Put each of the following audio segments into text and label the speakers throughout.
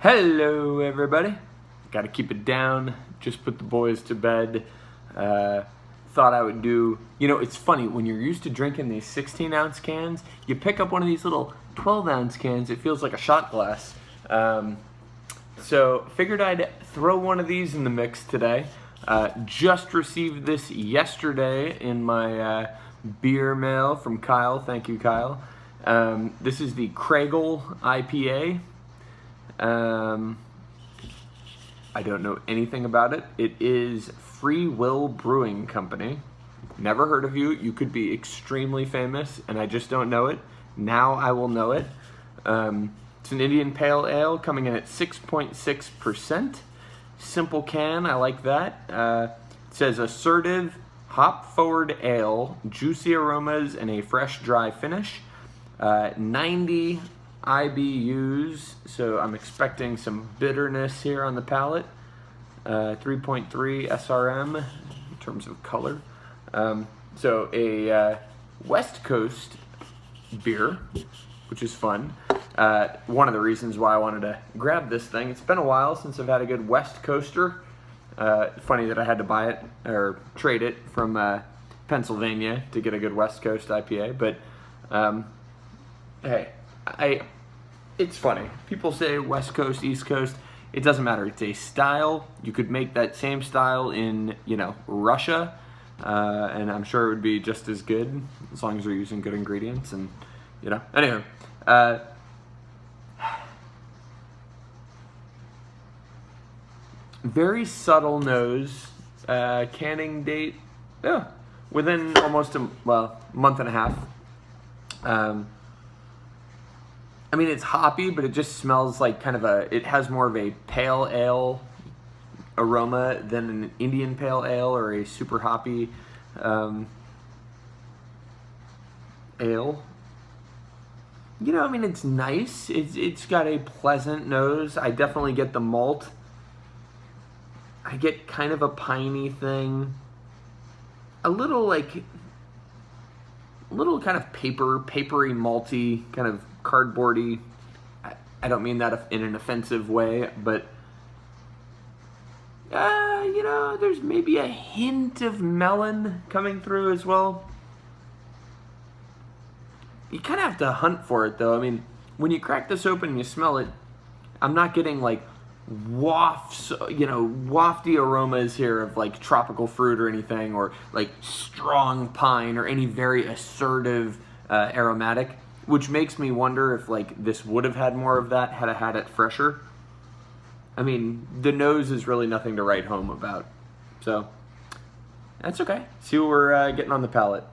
Speaker 1: Hello everybody. Gotta keep it down. Just put the boys to bed. Thought I would do, it's funny, when you're used to drinking these 16-ounce cans, you pick up one of these little 12-ounce cans, it feels like a shot glass. So figured I'd throw one of these in the mix today. Just received this yesterday in my beer mail from Kyle. Thank you, Kyle. This is the Kragle IPA. I don't know anything about it. It is Free Will Brewing Company. Never heard of you. You could be extremely famous, and I just don't know it. Now I will know it. It's an Indian Pale Ale coming in at 6.6%. Simple can, I like that. It says assertive, hop-forward ale, juicy aromas, and a fresh, dry finish. 90 IBUs, so I'm expecting some bitterness here on the palate. 3.3 SRM in terms of color. So a West Coast beer, which is fun. One of the reasons why I wanted to grab this thing. It's been a while since I've had a good West Coaster. Funny that I had to buy it or trade it from Pennsylvania to get a good West Coast IPA, but hey, it's funny. People say West Coast, East Coast. It doesn't matter. It's a style. You could make that same style in, Russia, and I'm sure it would be just as good as long as you're using good ingredients. And anyway, very subtle nose. Canning date, within almost month and a half. It's hoppy, but it just smells like it has more of a pale ale aroma than an Indian pale ale or a super hoppy ale. It's nice. It's got a pleasant nose. I definitely get the malt. I get kind of a piney thing. A little kind of papery, malty, kind of cardboardy. I don't mean that in an offensive way, but there's maybe a hint of melon coming through as well. You kind of have to hunt for it, though. When you crack this open and you smell it, I'm not getting wafts, wafty aromas here of tropical fruit or anything, or strong pine or any very assertive aromatic, which makes me wonder if this would have had more of that had I had it fresher. The nose is really nothing to write home about, so that's okay. See what we're getting on the palate.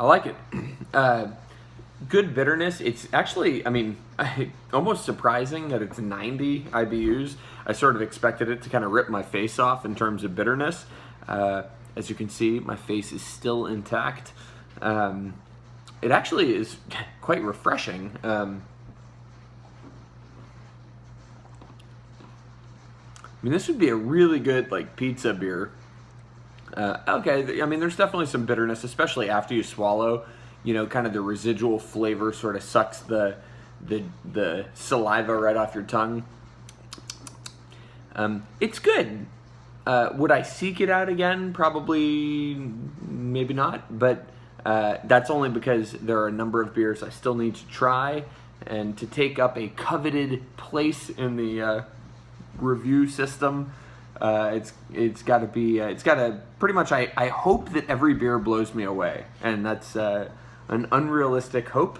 Speaker 1: I like it. Good bitterness. It's actually, almost surprising that it's 90 IBUs. I sort of expected it to kind of rip my face off in terms of bitterness. As you can see, my face is still intact. It actually is quite refreshing. This would be a really good pizza beer. Okay, there's definitely some bitterness, especially after you swallow. Kind of the residual flavor sort of sucks the saliva right off your tongue. It's good. Would I seek it out again? Probably, maybe not. But that's only because there are a number of beers I still need to try and to take up a coveted place in the review system. It's got to be. It's got to pretty much. I hope that every beer blows me away, and that's an unrealistic hope.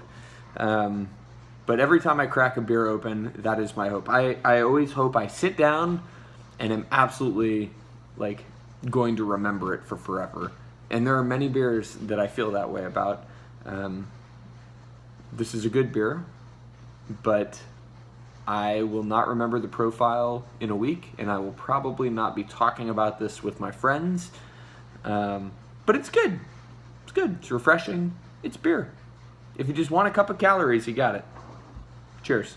Speaker 1: But every time I crack a beer open, that is my hope. I always hope I sit down and am absolutely going to remember it for forever. And there are many beers that I feel that way about. This is a good beer, but I will not remember the profile in a week, and I will probably not be talking about this with my friends. But it's good. It's good. It's refreshing. It's beer. If you just want a cup of calories, you got it. Cheers.